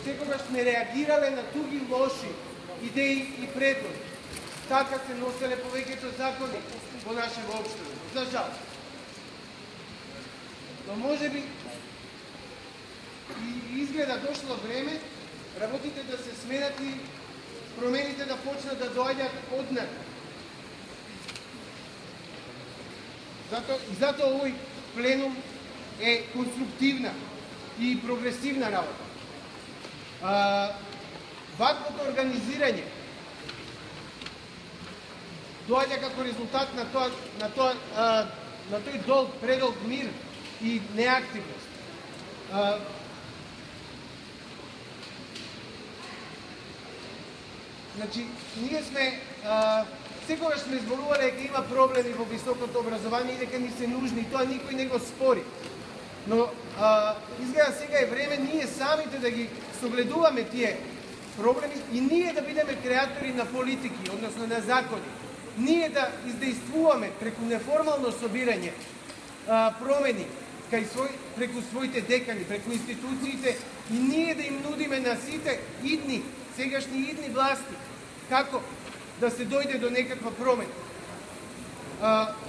секогаш сме реагирале на туги лоши идеи и предлози. Така се носеле повеќето закони во нашето општество, за жал. Но може би и изгледа дошло време работите да се сменат и промените да почнат да доаѓаат однак. Затоа овој пленум е конструктивна и прогресивна работа. Ваквото организирање доаѓа како резултат на тој предолг мир и неактивност. Значи, ние сме секогаш сме зборувале дека има проблеми во високото образование и дека ни се нужни, и тоа никој не го спори. Но изгледа сега е време ние самите да ги согледуваме тие проблеми и ние да бидеме креатори на политики, односно на закони. Ние да издействуваме преку неформално собирање промени преку своите декани, преку институциите и ние да им нудиме на сите идни, сегашни идни власти, како да се дојде до некаква промена.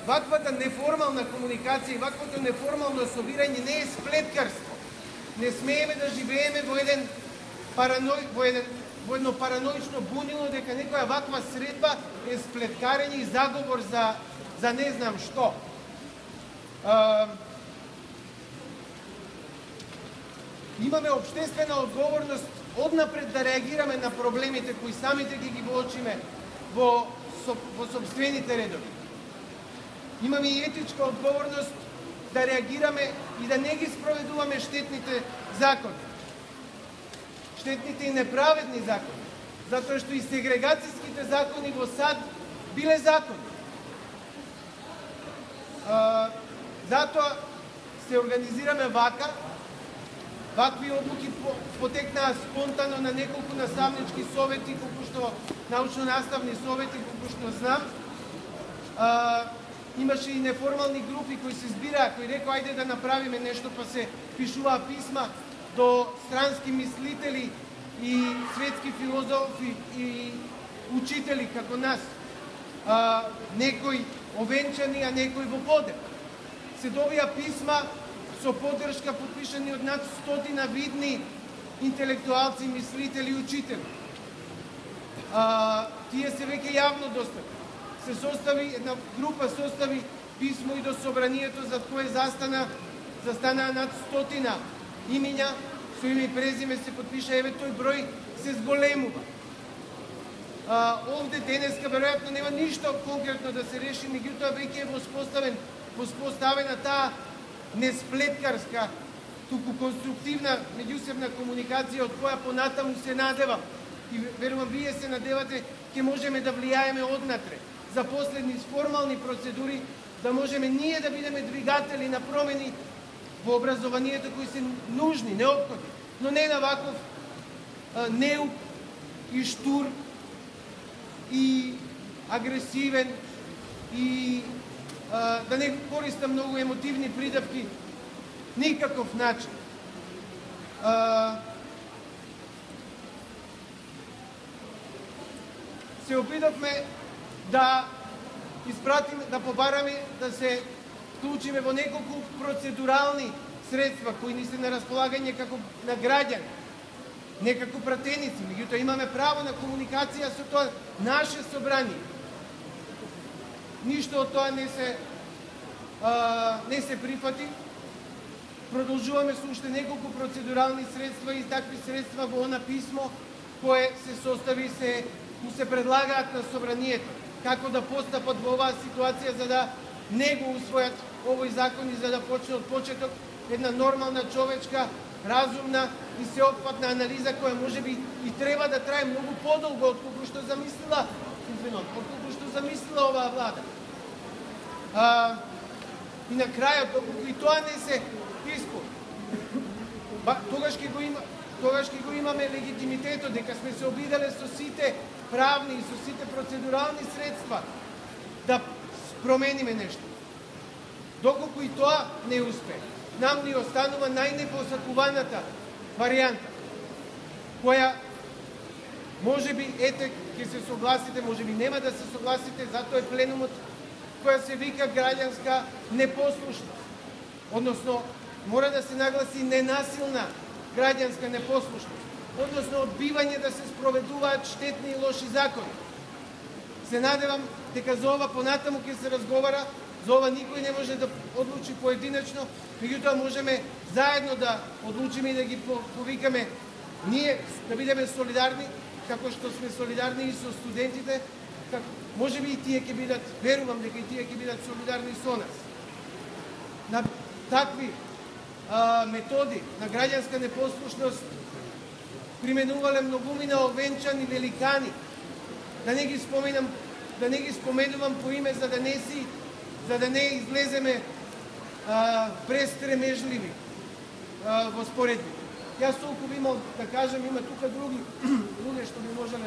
Ваквата неформална комуникација и ваквото неформално собирање не е сплеткарство. Не смееме да живееме во едно параноично бунило дека некоја ваква средба е сплеткарење и заговор за не знам што. Имаме општествена одговорност однапред да реагираме на проблемите кои самите ги воочиме во сопствените редови. Имаме и етичка одговорност да реагираме и да не ги спроведуваме штетните закони. Штетните и неправедни закони. Затоа што и сегрегацијските закони во САД биле закони. Затоа се организираме вака. Вакви одлуки потекнаа спонтано на неколку наставнички совети, колку што научно-наставни совети, колку што знам. Имаше и неформални групи кои се збираа, кои рекоа ајде да направиме нешто, па се пишуваа писма до странски мислители и светски филозофи и учители како нас. Некои овенчани, а некои во подем. Се добија писма со поддршка подпишани од над 100 видни интелектуалци, мислители и учители. Тие се веќе јавно достапни. Една група состави писмо и до собранието за кое застанаа над 100 имиња, со име и презиме се подпиша, еве тој број се зголемува. Овде денеска веројатно нема ништо конкретно да се реши, меѓутоа веќе е воспоставена таа не сплеткарска, туку конструктивна меѓусебна комуникација од која понатаму се надевам. И верувам вие се надевате ќе можеме да влијаеме однатре за последни формални процедури, да можеме ние да бидеме двигатели на промени во образованието кои се нужни, неопходни, но не на ваков неук и штур и агресивен и да не користам многу емотивни придавки, никаков начин. Се опитавме да испратиме, да побараме да се вклучиме во неколку процедурални средства кои ни се на располагање како на граѓани, не како пратеници, меѓутоа имаме право на комуникација со тоа наше собрание. Ништо од тоа не се прифати. Продолжуваме со уште неколку процедурални средства и такви средства во она писмо кое се состави се предлагаат на собранието. Како да постапат во оваа ситуација за да не го усвојат овој закон и за да почне од почеток една нормална, човечка, разумна и сеопфатна анализа која можеби и треба да трае многу подолго отколку што замислила оваа влада. И на крајот, доколку и тоа не се исполни, тогаш ќе го имаме легитимитетот дека сме се обидале со сите правни и со сите процедурални средства да промениме нешто. Доколку и тоа не успе, нам ни останува најнепосакуваната варијанта која може би, ете, ќе се согласите, може би нема да се согласите, затоа е пленумот, која се вика граѓанска непослушност. Односно, мора да се нагласи ненасилна граѓанска непослушност. Односно, одбивање да се спроведуваат штетни и лоши закони. Се надевам дека за ова понатаму ќе се разговара, за ова никој не може да одлучи поединечно, меѓутоа можеме заедно да одлучиме и да ги повикаме ние да бидеме солидарни, како што сме солидарни и со студентите, може би и тие ќе бидат, верувам дека и тие ќе бидат солидарни со нас. На такви методи на граѓанска непослушност применувале многумина овенчани великани, да не ги споменувам по име за да не излеземе престремежливи во споредби. Јас толку имам да кажам, има тука други што би можеле